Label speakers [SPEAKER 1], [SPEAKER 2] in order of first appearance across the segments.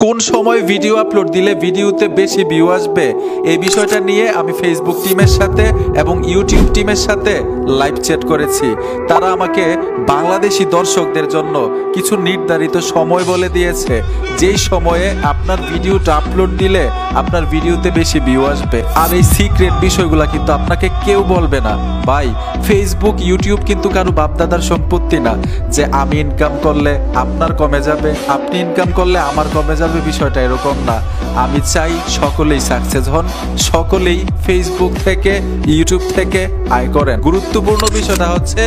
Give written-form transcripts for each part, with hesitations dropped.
[SPEAKER 1] কোন সময় video upload দিলে ভিডিওতে বেশি ভিউ আসবে এই বিষয়টা নিয়ে আমি ফেসবুক টিমের সাথে এবং ইউটিউব টিমের সাথে লাইভ চ্যাট করেছি। তারা আমাকে বাংলাদেশি দর্শকদের জন্য কিছু নির্ধারিত সময় বলে দিয়েছে, যেই সময়ে আপনার ভিডিওটা আপলোড দিলে আপনার ভিডিওতে বেশি ভিউ আসবে। আর এই সিক্রেট বিষয়গুলো কিন্তু আপনাকে কেউ বলবে না ভাই। ফেসবুক ইউটিউব কিন্তু কারো বাপদাদার সম্পত্তি না যে আমি ইনকাম করলে আপনার কমে যাবে, আপনি ইনকাম করলে আমার কমে যাবে। বিষয়টা এরকম না। আমি চাই সকলেই সাকসেস হন, সকলেই ফেসবুক থেকে ইউটিউব থেকে আয় করেন। গুরুত্বপূর্ণ বিষয়টা হচ্ছে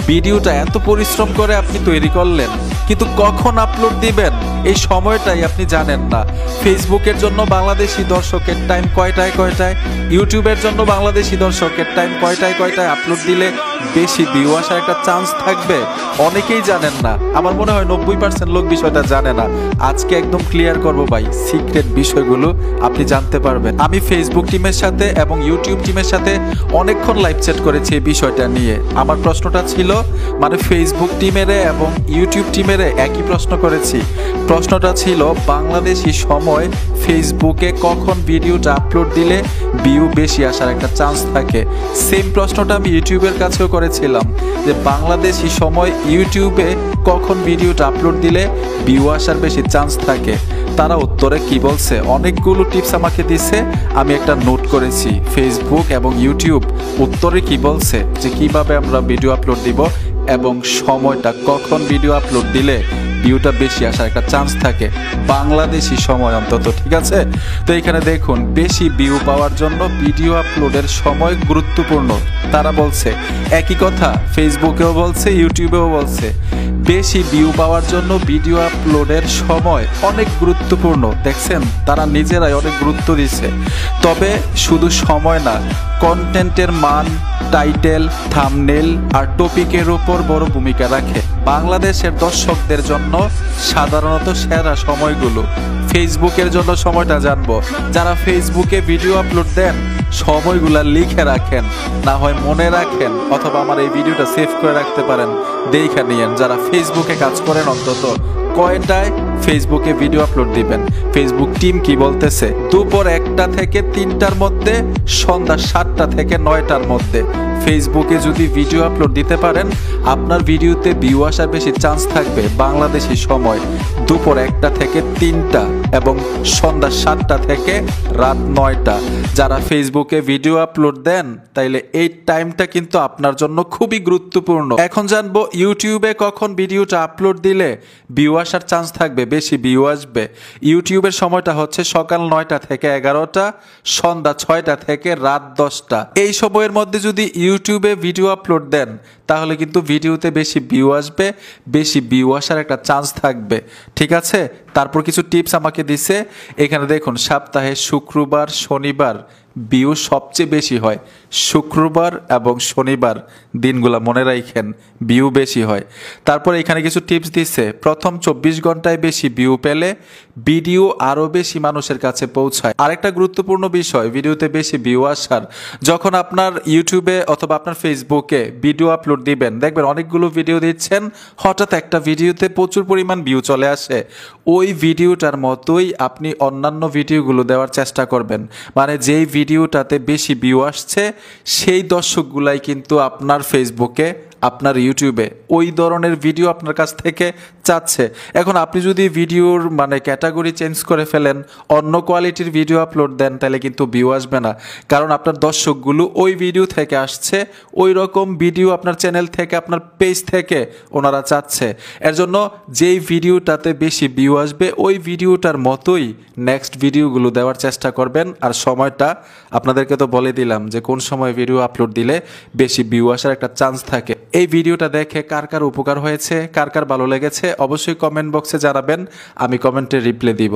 [SPEAKER 1] ভিডিওটা এত পরিশ্রম করে আপনি তৈরি করলেন, কিন্তু কখন আপলোড দিবেন এই সময়টাই আপনি জানেন না। ফেসবুকের জন্য বাংলাদেশি দর্শকের টাইম কয়টায়, ইউটিউবের জন্য বাংলাদেশি দর্শকের টাইম কয়টায় আপলোড দিলে বেশি ভিউ আসার একটা চান্স থাকবে অনেকেই জানেন না। আমার মনে হয় 90% লোক বিষয়টা জানে না। আজকে একদম ক্লিয়ার করবো ভাই, সিক্রেট বিষয়গুলো আপনি জানতে পারবেন। আমি ফেসবুক টিমের সাথে এবং ইউটিউব টিমের সাথে অনেকক্ষণ লাইভ চ্যাট করেছি এই বিষয়টা নিয়ে। আমার প্রশ্নটা ছিল, মানে ফেসবুক টিমেরে এবং ইউটিউব টিমেরে একই প্রশ্ন করেছি। প্রশ্নটা ছিল বাংলাদেশি সময় ফেসবুকে কখন ভিডিওটা আপলোড দিলে ভিউ বেশি আসার একটা চান্স থাকে। সেম প্রশ্নটা আমি ইউটিউবের কাছেও করেছিলাম যে বাংলাদেশি সময় ইউটিউবে কখন ভিডিওটা আপলোড দিলে ভিউ আসার বেশি চান্স থাকে। তারা উত্তরে কি বলছে, অনেকগুলো টিপস আমাকে দিছে, আমি একটা নোট করেছি। ফেসবুক এবং ইউটিউব উত্তরে কি বলছে যে কিভাবে আমরা ভিডিও আপলোড দিব এবং সময়টা কখন ভিডিও আপলোড দিলে ভিউটা বেশি আসার একটা চান্স থাকে বাংলাদেশি সময় অন্তত, ঠিক আছে? তো এখানে দেখুন, বেশি ভিউ পাওয়ার জন্য ভিডিও আপলোডের সময় গুরুত্বপূর্ণ। তারা বলছে একই কথা, ফেসবুকেও বলছে ইউটিউবেও বলছে, বেশি ভিউ পাওয়ার জন্য ভিডিও আপলোডের সময় অনেক গুরুত্বপূর্ণ। দেখছেন, তারা নিজেরাই অনেক গুরুত্ব দিচ্ছে। তবে শুধু সময় না, কন্টেন্টের মান, টাইটেল, থাম্বনেল আর টপিকের উপর বড় ভূমিকা রাখে। বাংলাদেশের দর্শকদের জন্য সাধারণত সেরা সময়গুলো। ফেসবুকের জন্য সময়টা জানবো, যারা ফেসবুকে ভিডিও আপলোড দেন সময়গুলা লিখে রাখেন, না হয় মনে রাখেন, অথবা আমার এই ভিডিওটা সেভ করে রাখতে পারেন, দেখে নিয়েন। যারা ফেসবুকে কাজ করেন অন্তত কয়টায় ফেসবুকে ভিডিও আপলোড দিবেন। ফেসবুক টিম কি বলতেছে, দুপুর 1টা থেকে 3টার মধ্যে, সন্ধ্যা 7টা থেকে 9টার মধ্যে ফেসবুকে যদি ভিডিও আপলোড দিতে পারেন আপনার ভিডিওতে ভিউ আসার বেশি চান্স থাকবে বাংলাদেশি সময় দুপুর 1টা থেকে 3টা এবং সন্ধ্যা 7টা থেকে রাত 9টা। যারা ফেসবুকে ভিডিও আপলোড দেন তাইলে এই টাইমটা কিন্তু আপনার জন্য খুবই গুরুত্বপূর্ণ। এখন জানবো ইউটিউবে কখন ভিডিওটা আপলোড দিলে ভিউ আসার চান্স থাকবে, বেশি ভিউ আসবে। ইউটিউবের সময়টা হচ্ছে সকাল 9টা থেকে 11টা, সন্ধ্যা 6টা থেকে রাত 10টা। এই সময়ের মধ্যে যদি ইউটিউবে ভিডিও আপলোড দেন তাহলে কিন্তু ভিডিওতে বেশি ভিউ আসবে, বেশি ভিউ আসার একটা চান্স থাকবে, ঠিক আছে? তারপর কিছু টিপস আমাকে দিছে। এখানে দেখুন, সপ্তাহে শুক্রবার শনিবার ভিউ সবচেয়ে বেশি হয়। শুক্রবার এবং শনিবার দিনগুলা মনে রাখেন, ভিউ বেশি হয়। তারপর এখানে কিছু টিপস দিচ্ছে, প্রথম 24 ঘন্টায় বেশি ভিউ পেলে ভিডিও আরও বেশি মানুষের কাছে পৌঁছায়। আরেকটা গুরুত্বপূর্ণ বিষয় ভিডিওতে বেশি ভিউ আসার, যখন আপনার ইউটিউবে অথবা আপনার ফেসবুকে ভিডিও আপলোড দিবেন, দেখবেন অনেকগুলো ভিডিও দিচ্ছেন, হঠাৎ একটা ভিডিওতে প্রচুর পরিমাণ ভিউ চলে আসে। ওই ভিডিওটার মতোই আপনি অন্যান্য ভিডিওগুলো দেওয়ার চেষ্টা করবেন। মানে যেই ভিডিওটাতে বেশি ভিউ আসছে সেই দর্শকগুলাই কিন্তু আপনার ফেসবুকে, আপনার ইউটিউবে ওই ধরনের ভিডিও আপনার কাছ থেকে চাচ্ছে। এখন আপনি যদি ভিডিওর মানে ক্যাটাগরি চেঞ্জ করে ফেলেন, অন্য কোয়ালিটির ভিডিও আপলোড দেন, তাহলে কিন্তু ভিউ আসবে না, কারণ আপনার দর্শকগুলো ওই ভিডিও থেকে আসছে, ওই রকম ভিডিও আপনার চ্যানেল থেকে, আপনার পেজ থেকে ওনারা চাচ্ছে। এর জন্য যেই ভিডিওটাতে বেশি ভিউ আসবে ওই ভিডিওটার মতোই নেক্সট ভিডিওগুলো দেওয়ার চেষ্টা করবেন। আর সময়টা আপনাদেরকে তো বলে দিলাম যে কোন সময় ভিডিও আপলোড দিলে বেশি ভিউ আসার একটা চান্স থাকে। এই ভিডিওটা দেখে কার কার উপকার হয়েছে, কার কার ভালো লেগেছে অবশ্যই কমেন্ট বক্সে জানাবেন, আমি কমেন্টে রিপ্লাই দিব।